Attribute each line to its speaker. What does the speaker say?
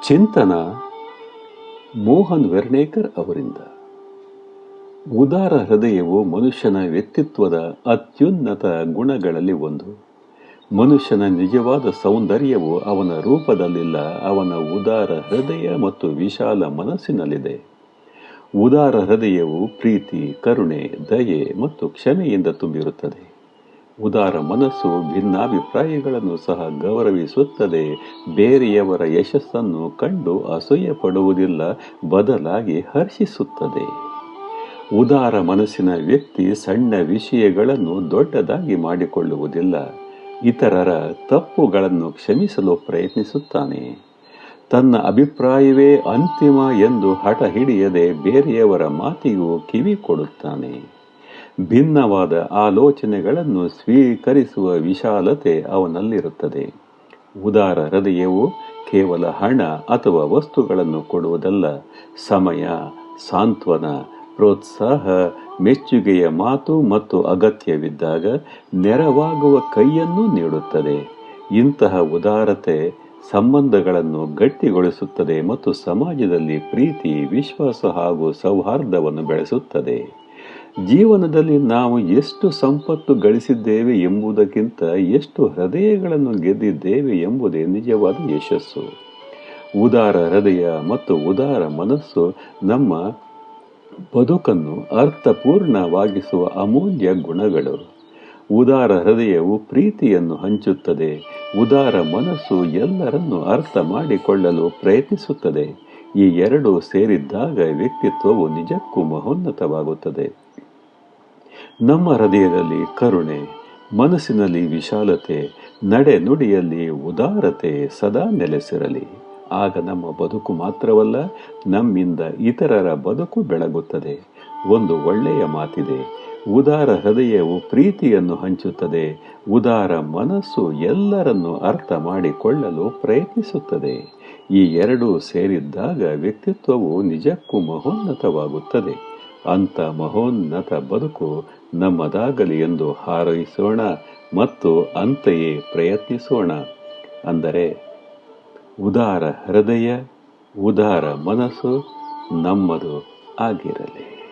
Speaker 1: ಚಿಂತನ ಮೋಹನ್ ವೆರ್ನೇಕರ್ ಅವರಿಂದ. ಉದಾರ ಹೃದಯವು ಮನುಷ್ಯನ ವ್ಯಕ್ತಿತ್ವದ ಅತ್ಯುನ್ನತ ಗುಣಗಳಲ್ಲಿ ಒಂದು. ಮನುಷ್ಯನ ನಿಜವಾದ ಸೌಂದರ್ಯವು ಅವನ ರೂಪದಲ್ಲಿಲ್ಲ, ಅವನ ಉದಾರ ಹೃದಯ ಮತ್ತು ವಿಶಾಲ ಮನಸ್ಸಿನಲ್ಲಿದೆ. ಉದಾರ ಹೃದಯವು ಪ್ರೀತಿ, ಕರುಣೆ, ದಯೆ ಮತ್ತು ಕ್ಷಮೆಯಿಂದ ತುಂಬಿರುತ್ತದೆ. ಉದಾರ ಮನಸ್ಸು ಭಿನ್ನಾಭಿಪ್ರಾಯಗಳನ್ನು ಸಹ ಗೌರವಿಸುತ್ತದೆ. ಬೇರೆಯವರ ಯಶಸ್ಸನ್ನು ಕಂಡು ಅಸೂಯೆ ಪಡುವುದಿಲ್ಲ, ಬದಲಾಗಿ ಹರ್ಷಿಸುತ್ತದೆ. ಉದಾರ ಮನಸ್ಸಿನ ವ್ಯಕ್ತಿ ಸಣ್ಣ ವಿಷಯಗಳನ್ನು ದೊಡ್ಡದಾಗಿ ಮಾಡಿಕೊಳ್ಳುವುದಿಲ್ಲ. ಇತರರ ತಪ್ಪುಗಳನ್ನು ಕ್ಷಮಿಸಲು ಪ್ರಯತ್ನಿಸುತ್ತಾನೆ. ತನ್ನ ಅಭಿಪ್ರಾಯವೇ ಅಂತಿಮ ಎಂದು ಹಠ ಹಿಡಿಯದೆ ಬೇರೆಯವರ ಮಾತಿಗೂ ಕಿವಿ ಕೊಡುತ್ತಾನೆ. ಭಿನ್ನವಾದ ಆಲೋಚನೆಗಳನ್ನು ಸ್ವೀಕರಿಸುವ ವಿಶಾಲತೆ ಅವನಲ್ಲಿರುತ್ತದೆ. ಉದಾರ ಹೃದಯವು ಕೇವಲ ಹಣ ಅಥವಾ ವಸ್ತುಗಳನ್ನು ಕೊಡುವುದಲ್ಲ, ಸಮಯ, ಸಾಂತ್ವನ, ಪ್ರೋತ್ಸಾಹ, ಮೆಚ್ಚುಗೆಯ ಮಾತು ಮತ್ತು ಅಗತ್ಯವಿದ್ದಾಗ ನೆರವಾಗುವ ಕೈಯನ್ನು ನೀಡುತ್ತದೆ. ಇಂತಹ ಉದಾರತೆ ಸಂಬಂಧಗಳನ್ನು ಗಟ್ಟಿಗೊಳಿಸುತ್ತದೆ ಮತ್ತು ಸಮಾಜದಲ್ಲಿ ಪ್ರೀತಿ, ವಿಶ್ವಾಸ ಹಾಗೂ ಸೌಹಾರ್ದವನ್ನು ಬೆಳೆಸುತ್ತದೆ. ಜೀವನದಲ್ಲಿ ನಾವು ಎಷ್ಟು ಸಂಪತ್ತು ಗಳಿಸಿದ್ದೇವೆ ಎಂಬುದಕ್ಕಿಂತ ಎಷ್ಟು ಹೃದಯಗಳನ್ನು ಗೆದ್ದಿದ್ದೇವೆ ಎಂಬುದೇ ನಿಜವಾದ ಯಶಸ್ಸು. ಉದಾರ ಹೃದಯ ಮತ್ತು ಉದಾರ ಮನಸ್ಸು ನಮ್ಮ ಬದುಕನ್ನು ಅರ್ಥಪೂರ್ಣವಾಗಿಸುವ ಅಮೂಲ್ಯ ಗುಣಗಳು. ಉದಾರ ಹೃದಯವು ಪ್ರೀತಿಯನ್ನು ಹಂಚುತ್ತದೆ. ಉದಾರ ಮನಸ್ಸು ಎಲ್ಲರನ್ನೂ ಅರ್ಥ ಮಾಡಿಕೊಳ್ಳಲು ಪ್ರಯತ್ನಿಸುತ್ತದೆ. ಈ ಎರಡೂ ಸೇರಿದ್ದಾಗ ವ್ಯಕ್ತಿತ್ವವು ನಿಜಕ್ಕೂ ಮಹೋನ್ನತವಾಗುತ್ತದೆ. ನಮ್ಮ ಹೃದಯದಲ್ಲಿ ಕರುಣೆ, ಮನಸ್ಸಿನಲ್ಲಿ ವಿಶಾಲತೆ, ನಡೆ ನುಡಿಯಲ್ಲಿ ಉದಾರತೆ ಸದಾ ನೆಲೆಸಿರಲಿ. ಆಗ ನಮ್ಮ ಬದುಕು ಮಾತ್ರವಲ್ಲ, ನಮ್ಮಿಂದ ಇತರರ ಬದುಕು ಬೆಳಗುತ್ತದೆ. ಒಂದು ಒಳ್ಳೆಯ ಮಾತಿದೆ, ಉದಾರ ಹೃದಯವು ಪ್ರೀತಿಯನ್ನು ಹಂಚುತ್ತದೆ, ಉದಾರ ಮನಸ್ಸು ಎಲ್ಲರನ್ನೂ ಅರ್ಥ ಮಾಡಿಕೊಳ್ಳಲು ಪ್ರಯತ್ನಿಸುತ್ತದೆ. ಈ ಎರಡೂ ಸೇರಿದ್ದಾಗ ವ್ಯಕ್ತಿತ್ವವು ನಿಜಕ್ಕೂ ಮಹೋನ್ನತವಾಗುತ್ತದೆ. ಅಂಥ ಮಹೋನ್ನತ ಬದುಕು ನಮ್ಮದಾಗಲಿ ಎಂದು ಹಾರೈಸೋಣ ಮತ್ತು ಅಂತೆಯೇ ಪ್ರಯತ್ನಿಸೋಣ. ಅಂದರೆ ಉದಾರ ಹೃದಯ, ಉದಾರ ಮನಸ್ಸು ನಮ್ಮದು ಆಗಿರಲಿ.